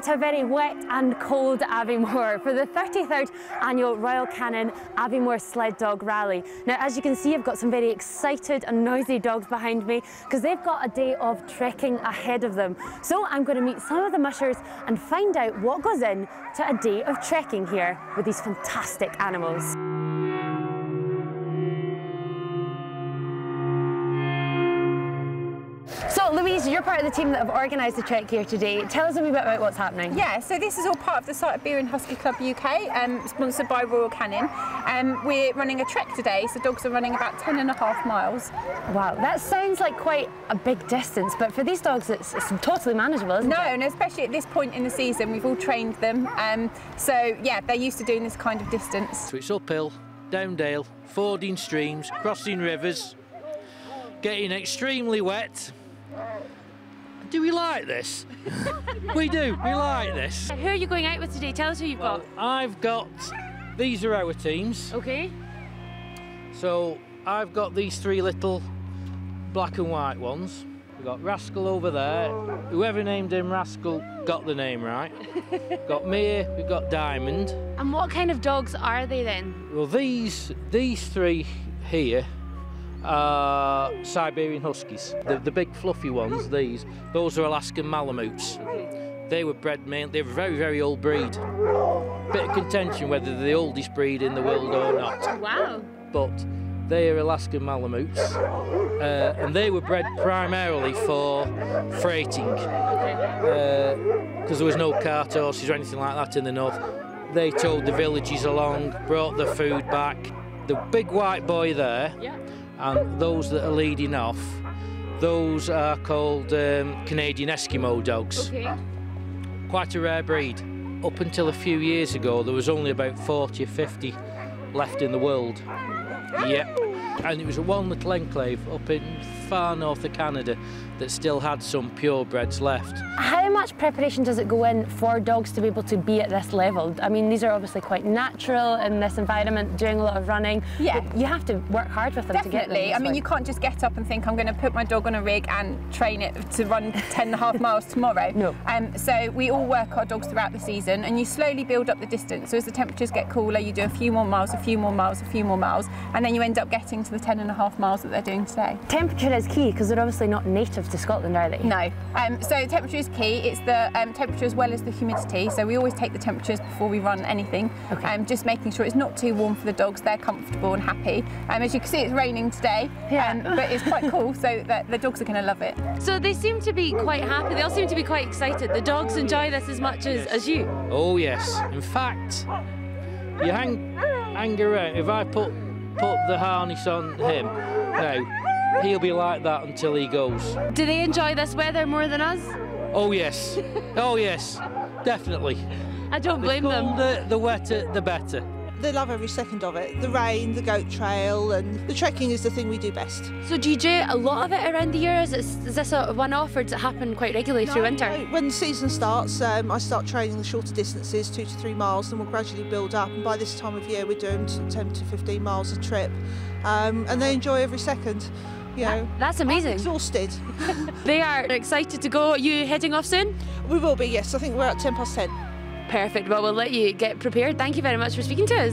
up to a very wet and cold Aviemore for the 33rd annual Royal Canin Aviemore Sled Dog Rally. Now, as you can see, I've got some very excited and noisy dogs behind me because they've got a day of trekking ahead of them. So I'm going to meet some of the mushers and find out what goes in to a day of trekking here with these fantastic animals. So Louise, you're part of the team that have organised the trek here today. Tell us a wee bit about what's happening. Yeah, so this is all part of the Siberian Husky Club UK, sponsored by Royal Canin. We're running a trek today, so dogs are running about 10.5 miles. Wow, that sounds like quite a big distance, but for these dogs it's totally manageable, isn't it? No, and especially at this point in the season, we've all trained them. So yeah, they're used to doing this kind of distance. So it's uphill, down dale, fording streams, crossing rivers, getting extremely wet. Do we like this? We do, we like this. Who are you going out with today? Tell us who you've got. I've got, these are our teams. Okay. So I've got these three little black and white ones. We've got Rascal over there. Whoever named him Rascal got the name right. Got me, we've got Diamond. And what kind of dogs are they then? Well, these three here are Siberian Huskies. The big fluffy ones, those are Alaskan Malamutes. They were bred mainly, they're a very, very old breed. Bit of contention whether they're the oldest breed in the world or not. Wow. But they are Alaskan Malamutes, and they were bred primarily for freighting, because there was no cart horses or anything like that in the north. They towed the villages along, brought the food back. The big white boy there, yeah. And those that are leading off, those are called Canadian Eskimo dogs. Okay. Quite a rare breed. Up until a few years ago, there was only about 40 or 50 left in the world. Yep. And it was one little enclave up in far north of Canada that still had some purebreds left. How much preparation does it go in for dogs to be able to be at this level? I mean, these are obviously quite natural in this environment, doing a lot of running. Yeah. But you have to work hard with them to get them. Definitely. I mean, you can't just get up and think, I'm going to put my dog on a rig and train it to run 10.5 miles tomorrow. No. So we all work our dogs throughout the season, and you slowly build up the distance. So as the temperatures get cooler, you do a few more miles, a few more miles, a few more miles, and then you end up getting to the 10.5 miles that they're doing today. Temperature is key, because they're obviously not native to Scotland, are they? No. So temperature is key. It's the temperature as well as the humidity. So we always take the temperatures before we run anything. Okay. Just making sure it's not too warm for the dogs. They're comfortable and happy. As you can see, it's raining today, but it's quite cool, so the dogs are going to love it. So they seem to be quite happy. They all seem to be quite excited. The dogs enjoy this as much as you. Oh yes. In fact, you hang around. If I put the harness on him now, he'll be like that until he goes. Do they enjoy this weather more than us? Oh yes, oh yes, definitely. I don't blame them. The wetter, the better. They love every second of it. The rain, the goat trail, and the trekking is the thing we do best. So do you do a lot of it around the year? Is this a one-off, or does it happen quite regularly through winter? No. When the season starts, I start training the shorter distances, 2 to 3 miles, and we'll gradually build up. And by this time of year, we're doing 10 to 15 miles a trip, and they enjoy every second. You know, that's amazing. I'm exhausted. They are excited to go. Are you heading off soon? We will be, yes. I think we're at 10 past 10. Perfect. Well, we'll let you get prepared. Thank you very much for speaking to us.